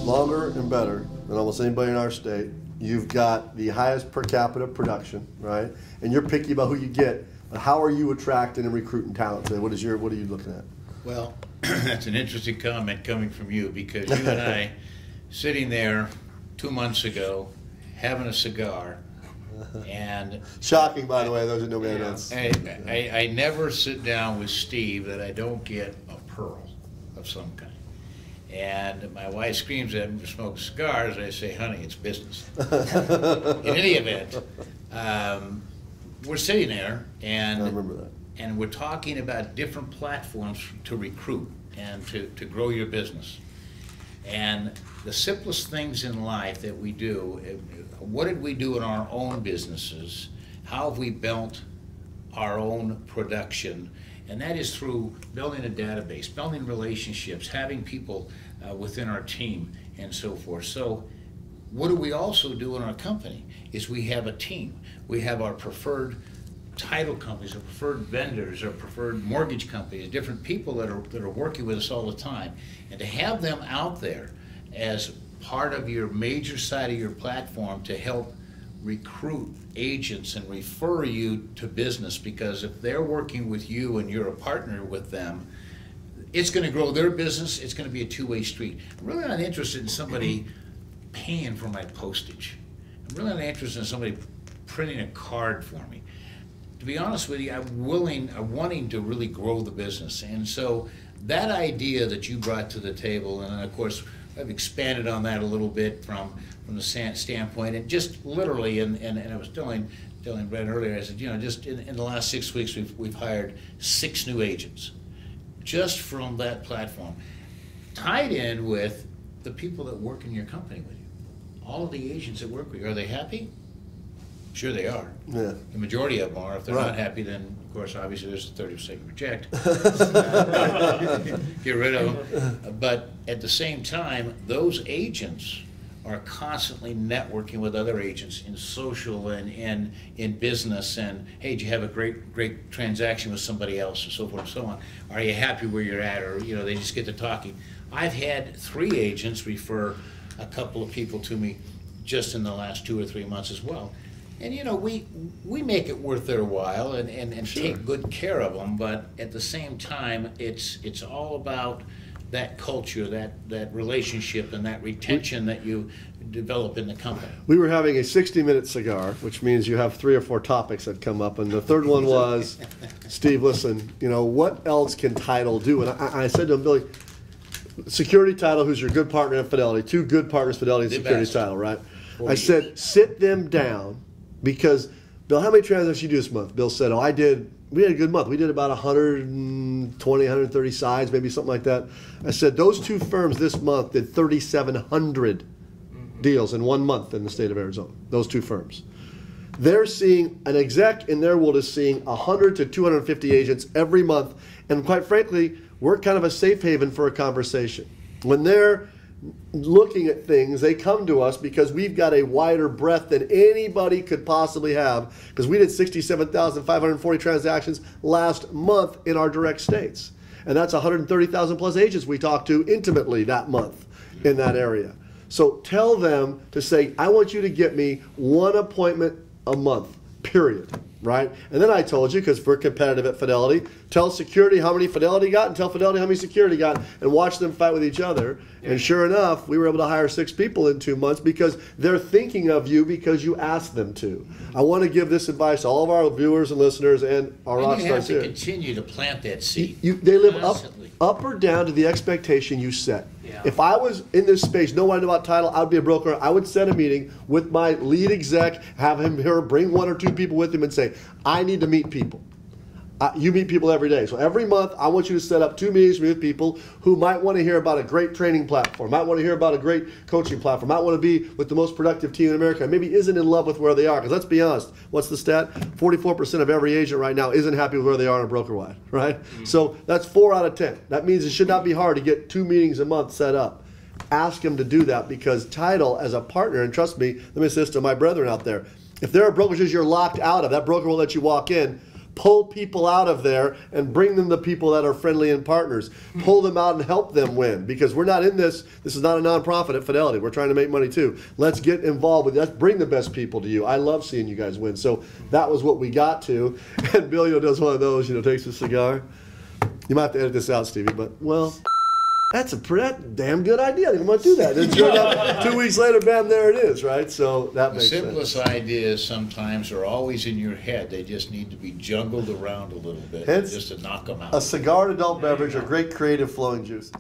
longer and better than almost anybody in our state. You've got the highest per capita production, right? And you're picky about who you get. But how are you attracting and recruiting talent today? What are you looking at? Well, that's an interesting comment coming from you, because you and I, sitting there 2 months ago, having a cigar, and shocking, by the way, those who know me. I never sit down with Steve that I don't get a pearl of some kind. And my wife screams at me to smoke cigars. I say, honey, it's business. In any event, we're sitting there, and I remember that. And we're talking about different platforms to recruit and to grow your business. And the simplest things in life that we do, what did we do in our own businesses? How have we built our own production? And that is through building a database, building relationships, having people within our team, and so forth. So what do we also do in our company is we have a team. We have our preferred title companies, our preferred vendors, our preferred mortgage companies, different people that are working with us all the time. And to have them out there as part of your major side of your platform to help recruit agents and refer you to business, because if they're working with you and you're a partner with them, it's going to grow their business. It's going to be a two-way street. I'm really not interested in somebody paying for my postage. I'm really not interested in somebody printing a card for me. To be honest with you, I'm wanting to really grow the business. And so that idea that you brought to the table, and of course I've expanded on that a little bit from the standpoint, and just literally, and I was telling Brett earlier, I said, you know, just in the last 6 weeks we've hired 6 new agents just from that platform, tied in with the people that work in your company with you. All of the agents that work with you, are they happy? Sure they are. Yeah. The majority of them are. If they're not happy, then of course obviously there's a 30% reject. Get rid of them. But at the same time, those agents are constantly networking with other agents in social and in business, and hey, did you have a great transaction with somebody else, and so forth and so on. Are you happy where you're at? Or, you know, they just get to talking. I've had 3 agents refer a couple of people to me just in the last 2 or 3 months as well. And you know, we make it worth their while and sure, take good care of them, but at the same time, it's all about that culture, that relationship, and that retention that you develop in the company. We were having a 60-minute cigar, which means you have 3 or 4 topics that come up, and the third one was, Steve, listen, you know, what else can title do? And I said to him, Billy, security title, who's your good partner in Fidelity, 2 good partners, Fidelity and security title, right? I said, sit them down, because, Bill, how many transactions you do this month? Bill said, we had a good month. We did about 120, 130 sides, maybe something like that. I said, those 2 firms this month did 3,700 deals in 1 month in the state of Arizona, those 2 firms. They're seeing, an exec in their world is seeing 100 to 250 agents every month, and quite frankly, we're kind of a safe haven for a conversation. When they're looking at things, they come to us because we've got a wider breadth than anybody could possibly have, because we did 67,540 transactions last month in our direct states, and that's 130,000 plus agents we talked to intimately that month in that area. So tell them to say, I want you to get me 1 appointment a month, period. Right? And then I told you, because we're competitive at Fidelity, tell security how many Fidelity got and tell Fidelity how many security got, and watch them fight with each other. And sure enough, we were able to hire 6 people in 2 months because they're thinking of you because you asked them to. I want to give this advice to all of our viewers and listeners and our rock stars here. You have to continue to plant that seed. They live up or down to the expectation you set. Yeah. If I was in this space, no one knew about title, I would be a broker. I would set a meeting with my lead exec, have him here, bring 1 or 2 people with him and say, I need to meet people. You meet people every day. So every month, I want you to set up 2 meetings with people who might want to hear about a great training platform, might want to hear about a great coaching platform, might want to be with the most productive team in America, maybe isn't in love with where they are. Because let's be honest, what's the stat? 44% of every agent right now isn't happy with where they are in a broker-wide, right? Mm-hmm. So that's 4 out of 10. That means it should not be hard to get 2 meetings a month set up. Ask them to do that, because title as a partner, and trust me, let me say this to my brethren out there, if there are brokerages you're locked out of, that broker won't let you walk in, pull people out of there and bring them the people that are friendly and partners. Pull them out and help them win, because we're not in this. This is not a nonprofit at Fidelity. We're trying to make money too. Let's get involved with it. Let's bring the best people to you. I love seeing you guys win. So that was what we got to. And Bill, does one of those, takes a cigar. You might have to edit this out, Stevie, but well, that's a damn good idea. I didn't want to do that. It turned out 2 weeks later, bam, there it is, right? So that makes sense. The simplest ideas sometimes are always in your head. They just need to be juggled around a little bit, Hence, just to knock them out. A cigar and adult beverage are great creative flowing juices.